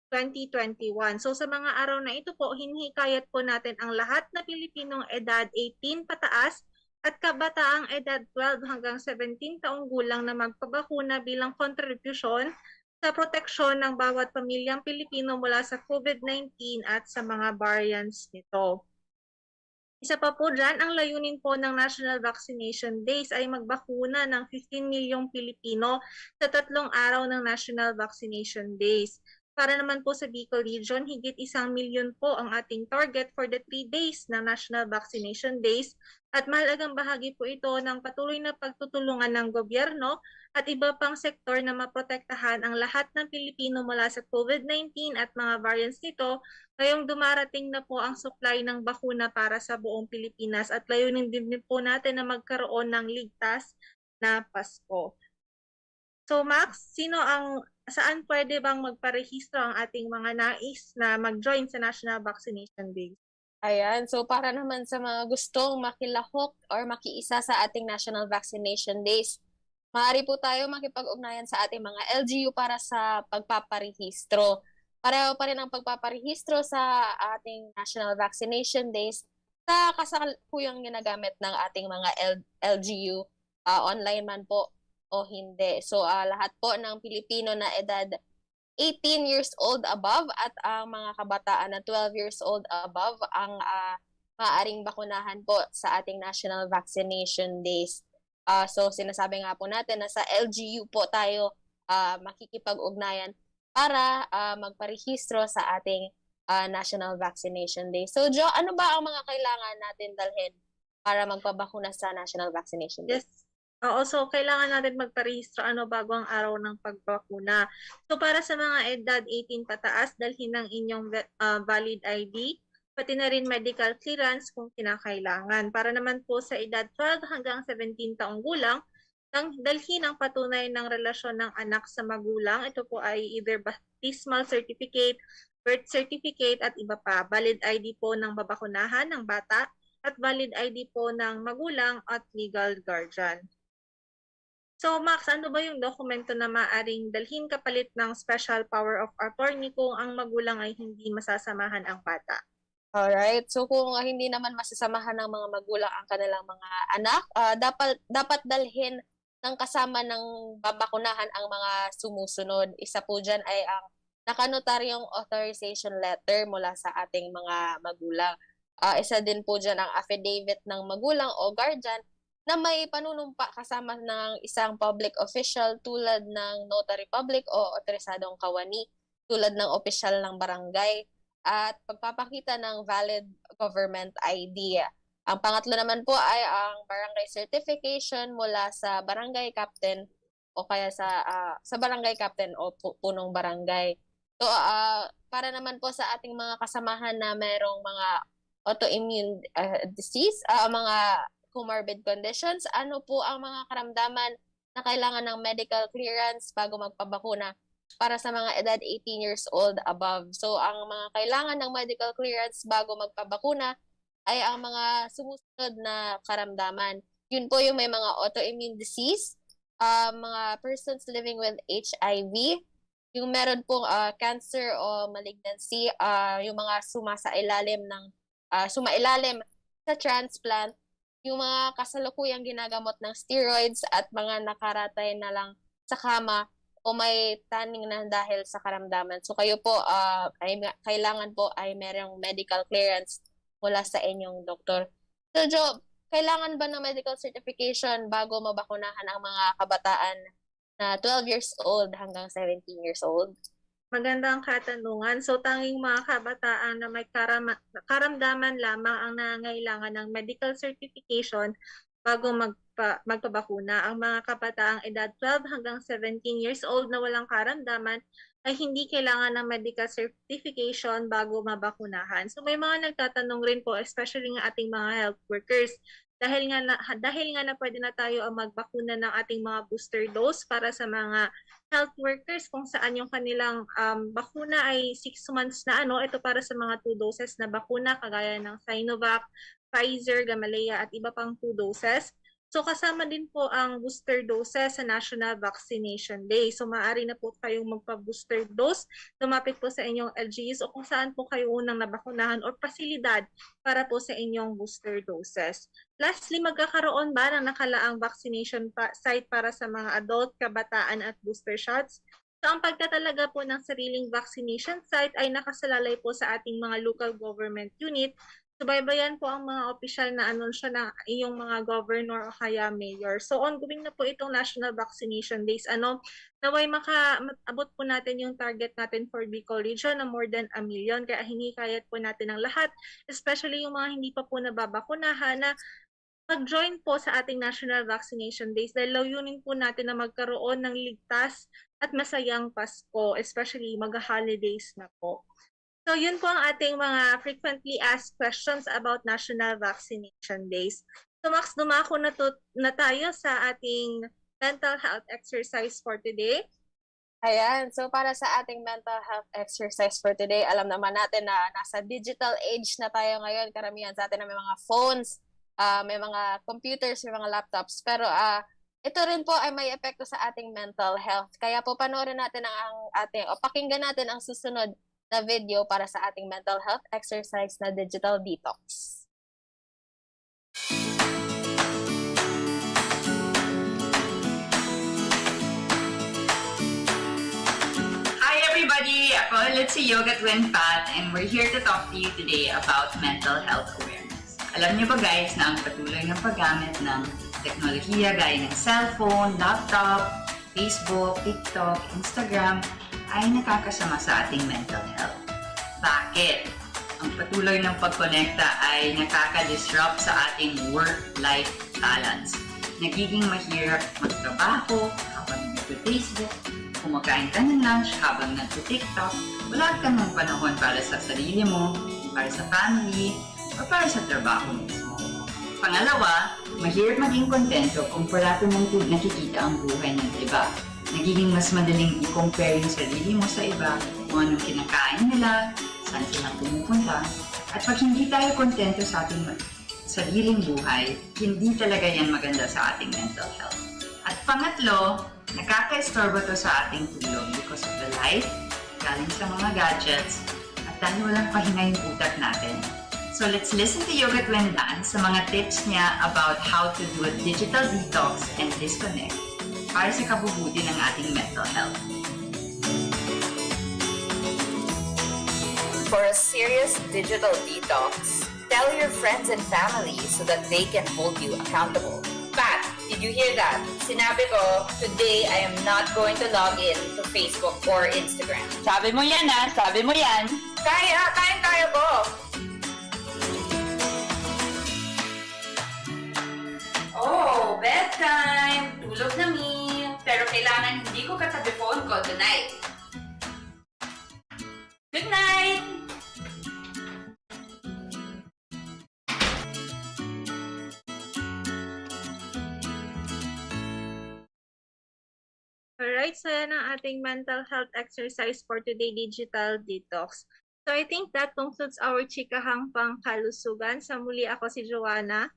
2021. So sa mga araw na ito po, hinihikayat po natin ang lahat na Pilipinong edad 18 pataas at kabataang edad 12 hanggang 17 taong gulang na magpabakuna bilang kontribusyon sa proteksyon ng bawat pamilyang Pilipino mula sa COVID-19 at sa mga variants nito. Isa pa po dyan, ang layunin po ng National Vaccination Days ay magbakuna ng 15 milyong Pilipino sa 3 araw ng National Vaccination Days. Para naman po sa Bicol Region, higit 1 milyon po ang ating target for the 3 days ng National Vaccination Days at mahalagang bahagi po ito ng patuloy na pagtutulungan ng gobyerno at iba pang sektor na maprotektahan ang lahat ng Pilipino mula sa COVID-19 at mga variants nito ngayong dumarating na po ang supply ng bakuna para sa buong Pilipinas at layunin din po natin na magkaroon ng ligtas na Pasko. So Max, saan pwede bang magparehistro ang ating mga nais na mag-join sa National Vaccination Day? Ayan, so para naman sa mga gustong makilahok or makiisa sa ating National Vaccination Days, maaari po tayo makipag-ugnayan sa ating mga LGU para sa pagpaparehistro. Pareho pa rin ang pagpaparehistro sa ating National Vaccination Days sa kasalukuyang ginagamit ng ating mga LGU, online man po o hindi. So lahat po ng Pilipino na edad 18 years old above at ang mga kabataan na 12 years old above ang maaaring bakunahan po sa ating National Vaccination Days. So sinasabi nga po natin na sa LGU po tayo makikipag-ugnayan para magparehistro sa ating National Vaccination Day. So Jo, ano ba ang mga kailangan natin dalhin para magpabakuna sa National Vaccination Day? Yes. Oo, so kailangan natin magparehistro bago ang araw ng pagbakuna. So para sa mga edad 18 pataas, dalhin ang inyong valid ID, pati na rin medical clearance kung kinakailangan. Para naman po sa edad 12 hanggang 17 taong gulang, dalhin ang patunay ng relasyon ng anak sa magulang. Ito po ay either baptismal certificate, birth certificate at iba pa. Valid ID po ng babakunahan ng bata at valid ID po ng magulang at legal guardian. So Max, ano ba yung dokumento na maaring dalhin kapalit ng special power of attorney kung ang magulang ay hindi masasamahan ang bata? Alright, so kung hindi naman masasamahan ng mga magulang ang kanilang mga anak, dapat dalhin ng kasama ng babakunahan ang mga sumusunod. Isa po dyan ay ang nakanotaryong authorization letter mula sa ating mga magulang. Isa din po dyan ang affidavit ng magulang o guardian na may panunumpa kasama ng isang public official tulad ng notary public o otorisadong kawani tulad ng opisyal ng barangay at pagpapakita ng valid government ID. Ang pangatlo naman po ay ang barangay certification mula sa barangay captain o kaya sa barangay captain o punong barangay. So para naman po sa ating mga kasamahan na mayroong mga autoimmune disease, mga comorbid conditions, ano po ang mga karamdaman na kailangan ng medical clearance bago magpabakuna para sa mga edad 18 years old above. So, ang mga kailangan ng medical clearance bago magpabakuna ay ang mga sumusunod na karamdaman. Yun po yung may mga autoimmune disease, mga persons living with HIV, yung meron pong cancer o malignancy, yung mga sumailalim sa transplant, yung mga kasalukuyang ginagamot ng steroids at mga nakaratay na lang sa kama o may taning na dahil sa karamdaman. So kayo po kailangan po ay merong medical clearance mula sa inyong doktor. So Jo, kailangan ba ng medical certification bago mabakunahan ang mga kabataan na 12 years old hanggang 17 years old? Magandang katanungan. So tanging mga kabataan na may karamdaman lamang ang nangangailangan ng medical certification bago magpabakuna. Ang mga kabataang edad 12 hanggang 17 years old na walang karamdaman ay hindi kailangan ng medical certification bago mabakunahan. So may mga nagtatanong rin po, especially ng ating mga health workers, dahil nga na pwede na tayo ang magbakuna ng ating mga booster dose para sa mga health workers kung saan yung kanilang bakuna ay 6 months na ito para sa mga 2 doses na bakuna kagaya ng Sinovac, Pfizer, Gamaleya at iba pang 2 doses. So kasama din po ang booster doses sa National Vaccination Day. So maaari na po kayong magpa-booster dose, lumapit po sa inyong LGUs o kung saan po kayo unang nabakunahan o pasilidad para po sa inyong booster doses. Lastly, magkakaroon ba ng nakalaang vaccination site para sa mga adult, kabataan at booster shots? So ang pagtatalaga po ng sariling vaccination site ay nakasalalay po sa ating mga local government unit. Subaybayan po ang mga opisyal na anunsyo ng iyong mga governor o kaya mayor. So ongoing na po itong National Vaccination Days. Naway makaabot po natin yung target natin for Bicol Region na more than 1 million. Kaya hinikayat po natin ang lahat, especially yung mga hindi pa po nababakunahan na mag-join po sa ating National Vaccination Days dahil layunin po natin na magkaroon ng ligtas at masayang Pasko, especially mag-holidays na po. So yun po ang ating mga frequently asked questions about National Vaccination Days. So Max, dumako na tayo sa ating mental health exercise for today. Ayan, so para sa ating mental health exercise for today, alam naman natin na nasa digital age na tayo ngayon. Karamihan sa atin na may mga phones, may mga computers, may mga laptops. Pero ito rin po ay may epekto sa ating mental health. Kaya po panoorin natin pakinggan natin ang susunod na video para sa ating mental health exercise na digital detox. Hi everybody, ako ulit si Yoga Twin Pat and we're here to talk to you today about mental health awareness. Alam niyo ba guys na ang patuloy ng paggamit ng teknolohiya gaya ng cellphone, laptop, Facebook, TikTok, Instagram ay nakakasama sa ating mental health. Bakit? Ang patuloy ng pagkonekta ay nakaka-disrupt sa ating work-life balance. nagiging mahirap magtrabaho habang nag-Facebook, kumakain ka ng lunch habang nag-TikTok, wala ka ng panahon para sa sarili mo, para sa family, o para sa trabaho mismo. Pangalawa, mahirap maging kontento kung parati mong nakikita ang buhay ng iba. Nagiging mas madaling i-compare yung sarili mo sa iba, kung anong kinakain nila, saan sila pumupunta, at pag hindi tayo kontento sa ating sariling buhay, hindi talaga yan maganda sa ating mental health. At pangatlo, nakaka-estorbo to sa ating tulog because of the light, galing sa mga gadgets, at dahil walang pahinga yung utak natin. So let's listen to Yoga Twendan sa mga tips niya about how to do a digital detox and disconnect para sa kabubuti ng ating mental health. For a serious digital detox, tell your friends and family so that they can hold you accountable. Pat, did you hear that? Sinabi ko, today I am not going to log in to Facebook or Instagram. Sabi mo yan sabi mo yan. Kaya ko. Oh, bedtime! Tulog na, Mi. Pero kailangan hindi ko katabi phone ko tonight. Good night! Alright, so yan ang ating mental health exercise for today, digital detox. So I think that concludes our chikahang pangkalusugan. Sa muli ako si Joanna.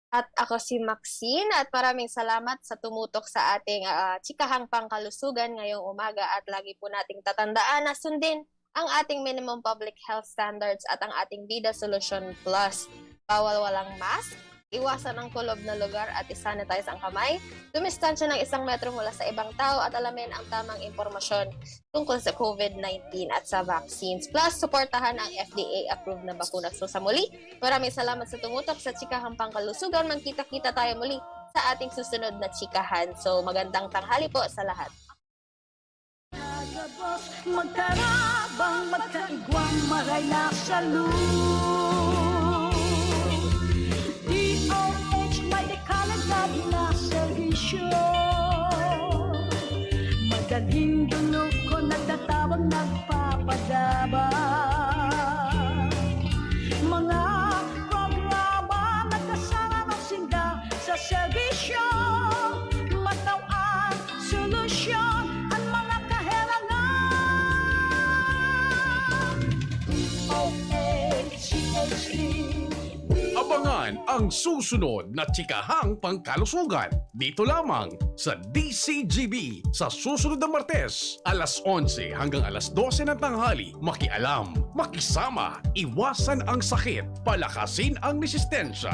At ako si Maxine at maraming salamat sa tumutok sa ating chikahang pangkalusugan ngayong umaga at lagi po nating tatandaan na sundin ang ating minimum public health standards at ang ating Vida Solution Plus. Bawal walang mask, iwasan ang kulob na lugar at isanitize ang kamay, dumistansya ng 1 metro mula sa ibang tao at alamin ang tamang impormasyon tungkol sa COVID-19 at sa vaccines. Plus, suportahan ang FDA-approved na bakuna. So sa muli, maraming salamat sa tumutok sa Chikahang Pangkalusugan. Magkita-kita tayo muli sa ating susunod na chikahan. So magandang tanghali po sa lahat. Magkarabang, magkaigwang, maray na salud. DOH may dekalagad na servisyo. Madaling dulog ko nagtatawag nagpapadaba. Mga programa nagkasama ng sinda sa servisyo. Matawang solusyon ang mga Abangan ang susunod na Chikahang Pangkalusugan dito lamang sa DCGB sa susunod na Martes, alas 11 hanggang alas 12 ng tanghali. Makialam, makisama, iwasan ang sakit, palakasin ang resistensya.